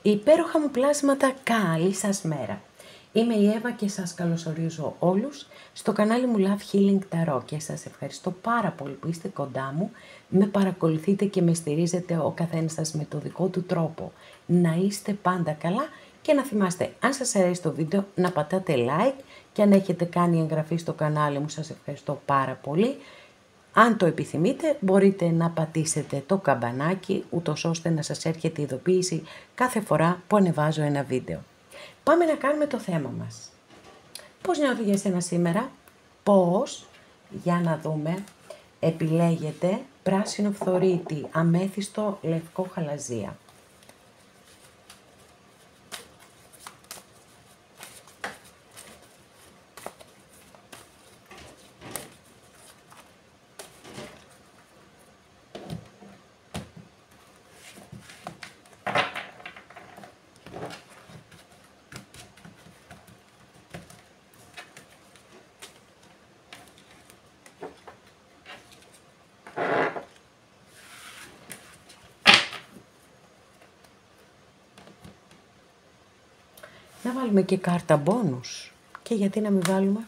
Υπέροχα μου πλάσματα, καλή σας μέρα. Είμαι η Εύα και σας καλωσορίζω όλους στο κανάλι μου Love Healing Tarot και σας ευχαριστώ πάρα πολύ που είστε κοντά μου, με παρακολουθείτε και με στηρίζετε ο καθένας σας με το δικό του τρόπο. Να είστε πάντα καλά και να θυμάστε, αν σας αρέσει το βίντεο, να πατάτε like και αν έχετε κάνει εγγραφή στο κανάλι μου, σας ευχαριστώ πάρα πολύ. Αν το επιθυμείτε, μπορείτε να πατήσετε το καμπανάκι, ούτως ώστε να σας έρχεται η ειδοποίηση κάθε φορά που ανεβάζω ένα βίντεο. Πάμε να κάνουμε το θέμα μας. Πώς νιώθει για σένα σήμερα? Πώς? Για να δούμε. Επιλέγετε πράσινο φθορίτη, αμέθιστο, λευκό χαλαζία. Να βάλουμε και κάρτα μπόνους. Και γιατί να μην βάλουμε?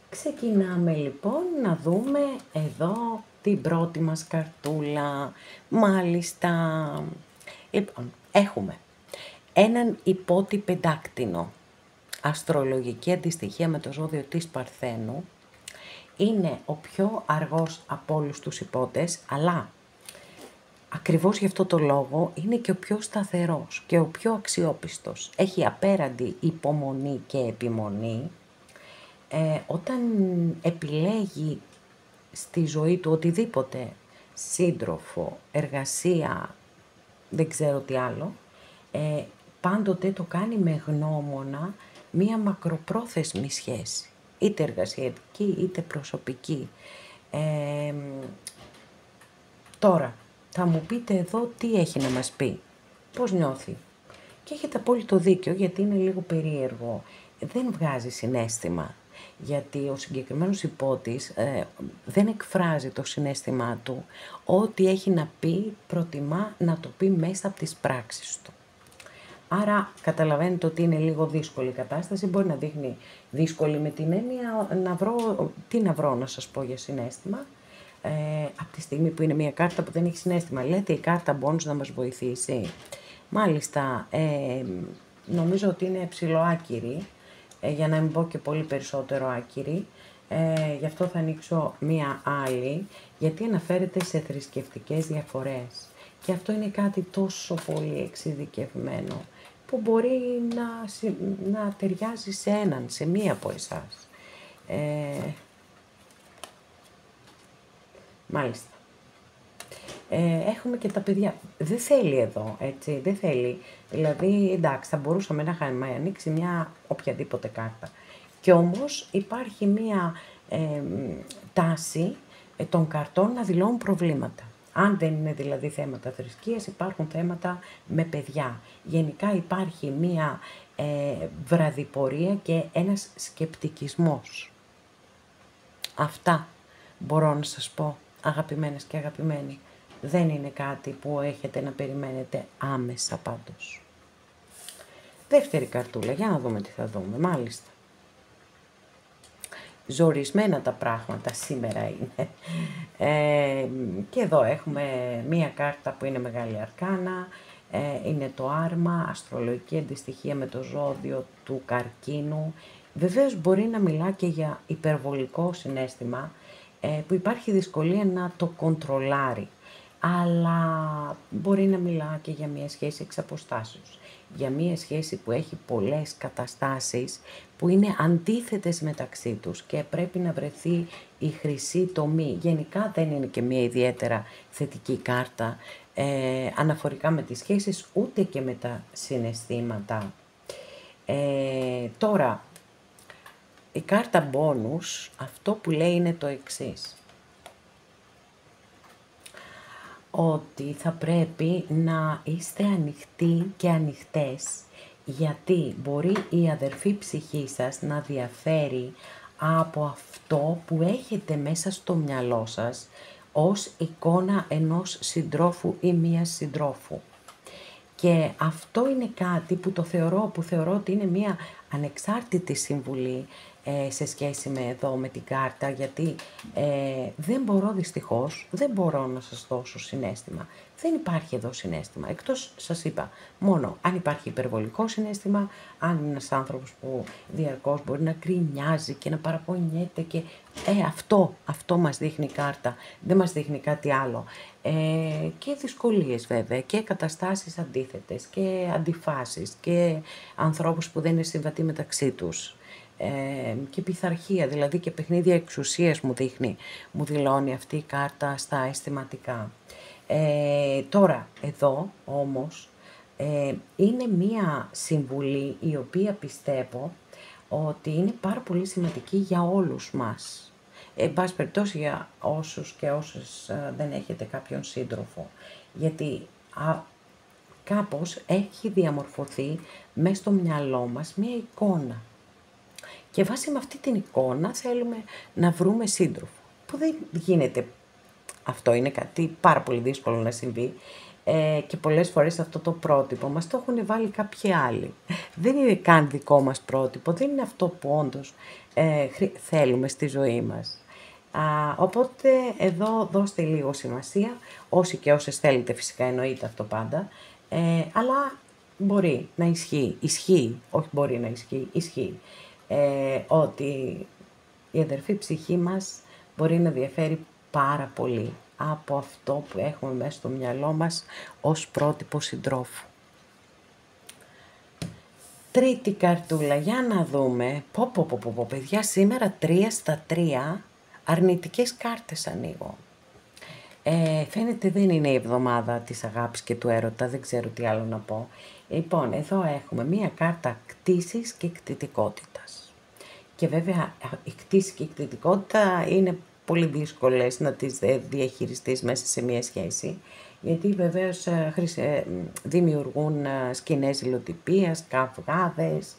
Ξεκινάμε λοιπόν να δούμε εδώ την πρώτη μας καρτούλα. Μάλιστα, λοιπόν, έχουμε έναν υπότι πεντάκτηνο, αστρολογική αντιστοιχεία με το ζώδιο της Παρθένου. Είναι ο πιο αργός από όλους τους υπότες, αλλά ακριβώς γι' αυτό το λόγο είναι και ο πιο σταθερός και ο πιο αξιόπιστος. Έχει απέραντη υπομονή και επιμονή. Όταν επιλέγει στη ζωή του οτιδήποτε, σύντροφο, εργασία, δεν ξέρω τι άλλο, πάντοτε το κάνει με γνώμονα μία μακροπρόθεσμη σχέση, είτε εργασιακή είτε προσωπική. Τώρα, θα μου πείτε εδώ τι έχει να μας πει, πώς νιώθει. Και έχετε απόλυτο δίκιο, γιατί είναι λίγο περίεργο, δεν βγάζει συναίσθημα. Γιατί ο συγκεκριμένος υπότης δεν εκφράζει το συναίσθημά του, ό,τι έχει να πει προτιμά να το πει μέσα από τις πράξεις του. Άρα καταλαβαίνετε ότι είναι λίγο δύσκολη η κατάσταση, μπορεί να δείχνει δύσκολη με την έννοια να βρω να σας πω για συναίσθημα, από τη στιγμή που είναι μια κάρτα που δεν έχει συναίσθημα. Λέτε η κάρτα bonus να μας βοηθήσει. Μάλιστα, νομίζω ότι είναι ψιλοάκυρη, για να μην πω και πολύ περισσότερο άκυρη, γι' αυτό θα ανοίξω μία άλλη, γιατί αναφέρεται σε θρησκευτικές διαφορές. Και αυτό είναι κάτι τόσο πολύ εξειδικευμένο, που μπορεί να ταιριάζει σε έναν, σε μία από εσάς. Μάλιστα. Έχουμε και τα παιδιά. Δεν θέλει εδώ, έτσι, δεν θέλει. Δηλαδή, εντάξει, θα μπορούσαμε να είχαμε ανοίξει μια οποιαδήποτε κάρτα. Και όμως υπάρχει μια τάση των καρτών να δηλώνουν προβλήματα. Αν δεν είναι δηλαδή θέματα θρησκείας, υπάρχουν θέματα με παιδιά. Γενικά υπάρχει μια βραδιπορία και ένας σκεπτικισμός. Αυτά μπορώ να σας πω, αγαπημένες και αγαπημένοι. Δεν είναι κάτι που έχετε να περιμένετε άμεσα πάντως. Δεύτερη καρτούλα, για να δούμε τι θα δούμε. Μάλιστα. Ζορισμένα τα πράγματα σήμερα είναι. Και εδώ έχουμε μία κάρτα που είναι μεγάλη αρκάνα. Είναι το άρμα, αστρολογική αντιστοιχεία με το ζώδιο του καρκίνου. Βεβαίως μπορεί να μιλά και για υπερβολικό συναίσθημα, που υπάρχει δυσκολία να το κοντρολάρει. Αλλά μπορεί να μιλά και για μια σχέση εξ αποστάσεως. Για μια σχέση που έχει πολλές καταστάσεις που είναι αντίθετες μεταξύ τους και πρέπει να βρεθεί η χρυσή τομή. Γενικά δεν είναι και μια ιδιαίτερα θετική κάρτα αναφορικά με τις σχέσεις, ούτε και με τα συναισθήματα. Τώρα, η κάρτα bonus αυτό που λέει είναι το εξής. Ότι θα πρέπει να είστε ανοιχτοί και ανοιχτές, γιατί μπορεί η αδερφή ψυχή σας να διαφέρει από αυτό που έχετε μέσα στο μυαλό σας ως εικόνα ενός συντρόφου ή μίας συντρόφου. Και αυτό είναι κάτι που θεωρώ ότι είναι μια ανεξάρτητη συμβουλή σε σχέση με την κάρτα, γιατί δεν μπορώ δυστυχώς, δεν μπορώ να σας δώσω συναίσθημα. Δεν υπάρχει εδώ συναίσθημα, εκτός σας είπα, μόνο αν υπάρχει υπερβολικό συναίσθημα, αν είναι ένας άνθρωπος που διαρκώς μπορεί να γκρινιάζει και να παραπονιέται και αυτό μας δείχνει η κάρτα, δεν μας δείχνει κάτι άλλο. Και δυσκολίες βέβαια και καταστάσεις αντίθετες και αντιφάσεις και ανθρώπους που δεν είναι συμβατοί μεταξύ τους. Και πειθαρχία, δηλαδή και παιχνίδια εξουσίας μου δηλώνει αυτή η κάρτα στα αισθηματικά. Τώρα, εδώ όμως, είναι μία συμβουλή η οποία πιστεύω ότι είναι πάρα πολύ σημαντική για όλους μας. Εν πάση περιπτώσει για όσους και όσες δεν έχετε κάποιον σύντροφο. Γιατί κάπως έχει διαμορφωθεί μέσα στο μυαλό μας μία εικόνα. Και βάσει με αυτή την εικόνα θέλουμε να βρούμε σύντροφο. Που δεν γίνεται. Αυτό είναι κάτι πάρα πολύ δύσκολο να συμβεί. Και πολλές φορές αυτό το πρότυπο μας το έχουν βάλει κάποιοι άλλοι. Δεν είναι καν δικό μας πρότυπο. Δεν είναι αυτό που όντως θέλουμε στη ζωή μας. Οπότε εδώ δώστε λίγο σημασία. Όσοι και όσες θέλετε φυσικά εννοείται αυτό πάντα. Αλλά μπορεί να ισχύει, όχι μπορεί να ισχύει, ότι η αδερφή ψυχή μας μπορεί να διαφέρει πάρα πολύ από αυτό που έχουμε μέσα στο μυαλό μας ως πρότυπο συντρόφου. Τρίτη καρτούλα, για να δούμε. Παιδιά, σήμερα 3 στα 3 αρνητικές κάρτες ανοίγω. Φαίνεται δεν είναι η εβδομάδα της αγάπης και του έρωτα, δεν ξέρω τι άλλο να πω. Λοιπόν, εδώ έχουμε μία κάρτα κτήσης και κτητικότητας. Και βέβαια η κτήση και η κτητικότητα είναι πολύ δύσκολες να τις διαχειριστείς μέσα σε μία σχέση, γιατί βεβαίως δημιουργούν σκηνές ζηλοτυπίας, καυγάδες,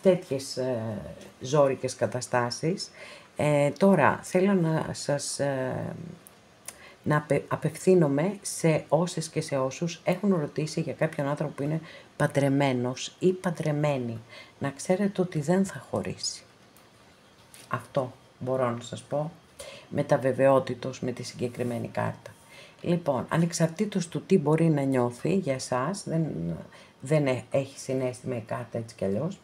τέτοιες ζώρικες καταστάσεις. Τώρα θέλω να απευθύνομαι σε όσες και σε όσους έχουν ρωτήσει για κάποιον άνθρωπο που είναι παντρεμένος ή παντρεμένη. Να ξέρετε ότι δεν θα χωρίσει. Αυτό μπορώ να σας πω με τα βεβαιότητος με τη συγκεκριμένη κάρτα. Λοιπόν, ανεξαρτήτως του τι μπορεί να νιώθει για εσάς, δεν έχει συναίσθημα η κάρτα έτσι κι αλλιώς,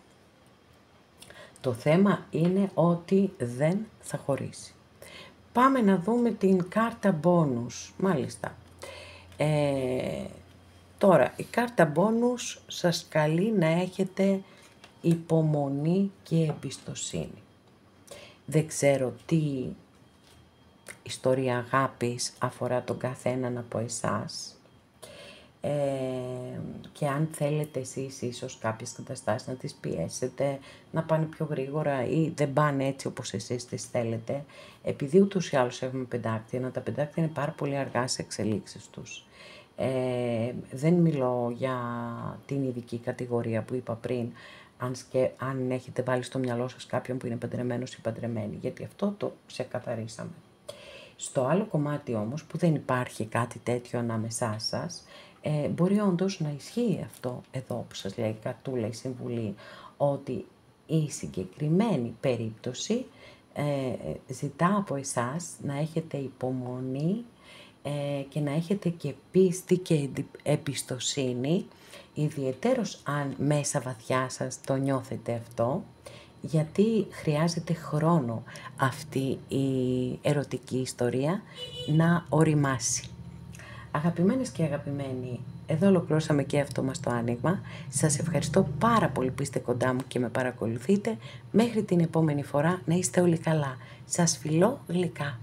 το θέμα είναι ότι δεν θα χωρίσει. Πάμε να δούμε την κάρτα bonus, μάλιστα. Τώρα, η κάρτα bonus σας καλεί να έχετε υπομονή και εμπιστοσύνη. Δεν ξέρω τι ιστορία αγάπης αφορά τον καθέναν από εσάς και αν θέλετε εσείς ίσως κάποιες καταστάσεις να τις πιέσετε να πάνε πιο γρήγορα ή δεν πάνε έτσι όπως εσείς τις θέλετε, επειδή ούτως ή άλλως έχουμε πεντάκτηνα, τα πεντάκτηνα είναι πάρα πολύ αργά σε εξελίξεις τους. Δεν μιλώ για την ειδική κατηγορία που είπα πριν, αν έχετε βάλει στο μυαλό σας κάποιον που είναι παντρεμένος ή παντρεμένη, γιατί αυτό το ξεκαθαρίσαμε. Στο άλλο κομμάτι όμως που δεν υπάρχει κάτι τέτοιο ανάμεσά σας, μπορεί όντως να ισχύει αυτό εδώ που σας λέει η καρτούλα, η συμβουλή, ότι η συγκεκριμένη περίπτωση ζητά από εσάς να έχετε υπομονή και να έχετε και πίστη και εμπιστοσύνη, ιδιαιτέρως αν μέσα βαθιά σας το νιώθετε αυτό, γιατί χρειάζεται χρόνο αυτή η ερωτική ιστορία να οριμάσει. Αγαπημένες και αγαπημένοι, εδώ ολοκληρώσαμε και αυτό μας το άνοιγμα. Σας ευχαριστώ πάρα πολύ που είστε κοντά μου και με παρακολουθείτε. Μέχρι την επόμενη φορά να είστε όλοι καλά. Σας φιλώ γλυκά.